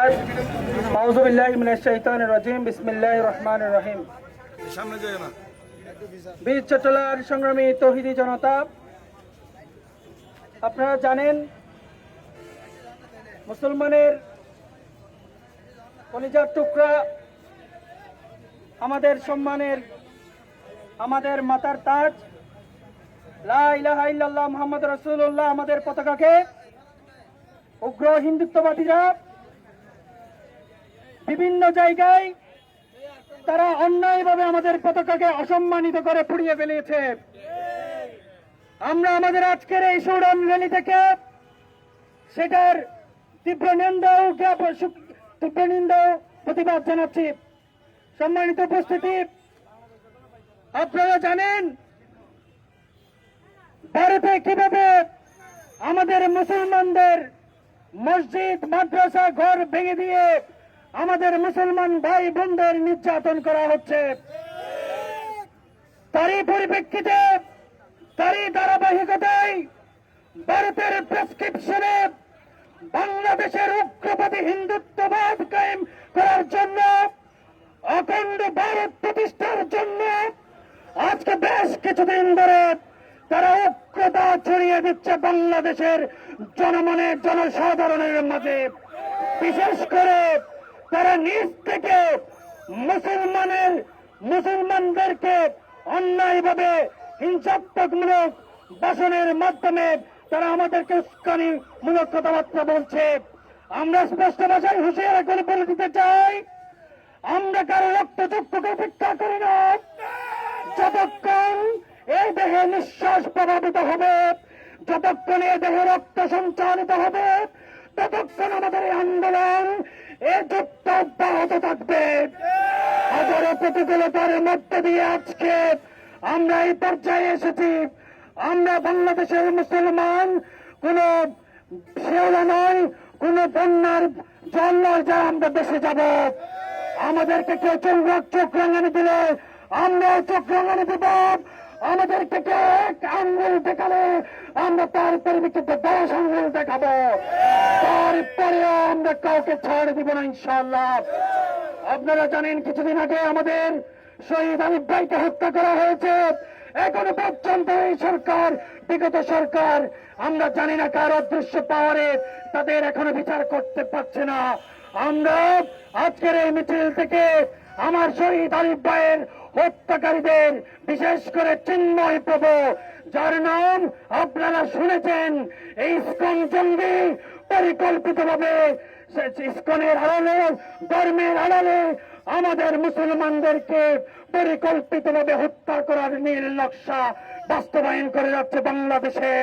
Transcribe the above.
আউযুবিল্লাহি মিনাশ শাইতানির রাজিম বিসমিল্লাহির রহমানির রহিম। বীর চট্টলার সংগ্রামী তৌহিদি জনতা, আপনারা জানেন মুসলমানের কলিজার টুকরা, আমাদের সম্মানের, আমাদের মাতার তাজ লা ইলাহা ইল্লাল্লাহ মুহাম্মাদুর রাসূলুল্লাহ আমাদের পতাকাকে উগ্র হিন্দুত্ববাদীরা বিভিন্ন জায়গায় তারা অন্যায়ভাবে আমাদের পতাকাকে অসম্মানিত করে পুড়িয়ে ফেলেছে। আমরা আমাদের আজকের এই শোডাউন র্যালি থেকে সেটার তীব্র নিন্দা ও প্রতিবাদ জানাচ্ছি। সম্মানিত উপস্থিতি, আপনারা জানেন ভারতে কিভাবে আমাদের মুসলমানদের মসজিদ, মাদ্রাসা, ঘর ভেঙে দিয়ে আমাদের মুসলমান ভাই বোনদের নির্যাতন করা হচ্ছে। তারই পরিপ্রেক্ষিতে, তারই ধারাবাহিকতায় ভারতের প্রেসক্রিপশনে বাংলাদেশের উগ্রবাদী হিন্দুত্ববাদ কায়েম করার জন্য, অখণ্ড ভারত প্রতিষ্ঠার জন্য আজকে বেশ কিছুদিন ধরে তারা উগ্রতা ছড়িয়ে দিচ্ছে বাংলাদেশের জনমনে, জনসাধারণের মাঝে। বিশেষ করে তারা নিজ থেকে মুসলমানদেরকে অন্যায়ভাবে হিংসাত্মকমূলক ভাষণের মাধ্যমে তারা আমাদেরকে উস্কানিমূলক কথাবার্তা বলছে। আমরা স্পষ্ট ভাষায় হুঁশিয়ারি করে বলে দিতে চাই, আমরা কারো রক্তচক্ষুকে উপেক্ষা করি না। যতক্ষণ এই দেহে নিঃশ্বাস প্রভাবিত হবে, যতক্ষণ এই দেহে রক্ত সঞ্চালিত হবে, ততক্ষণ আমাদের এই আন্দোলন, এই যুদ্ধ অব্যাহত থাকবে। হাজারো প্রতিকূলতার মধ্যে দিয়ে আজকে আমরা এই পর্যায়ে এসেছি। আমরা বাংলাদেশের মুসলমান কোন শেওলা নয়, কোন বন্যার জল নয় যা আমরা দেশে যাব। আমাদেরকে কেউ চোখ রাঙানি দিলে আমরা চোখ রাঙানি দেব। আমাদেরকে কেউ এক আঙ্গুল দেখালে আমরা তার পরিপ্রেক্ষিতে 10 আঙ্গুল দেখাবো। তারপরেও আমরা কাউকে ছাড় দিব না ইনশাআল্লাহ। আপনারা জানেন কিছুদিন আগে আমাদের শহীদ আলিফ ভাইকে হত্যা করা হয়েছে। এখনো পর্যন্ত এই সরকার, বিগত সরকার, আমরা জানি না কার অদৃশ্য পাওয়ারে তাদের এখনো বিচার করতে পারছে না। আমরা আজকের এই মিছিল থেকে আমার শহীদ আলিফ ভাইয়ের হত্যাকারীদের, বিশেষ করে চিন্ময় প্রভু, যার নাম আপনারা শুনেছেন, এই ইসকন জঙ্গি পরিকল্পিতভাবে ইসকনের আড়ালে, ধর্মের আড়ালে আমাদের মুসলমানদেরকে পরিকল্পিতভাবে হত্যা করার নীল নকশা বাস্তবায়ন করে যাচ্ছে বাংলাদেশে।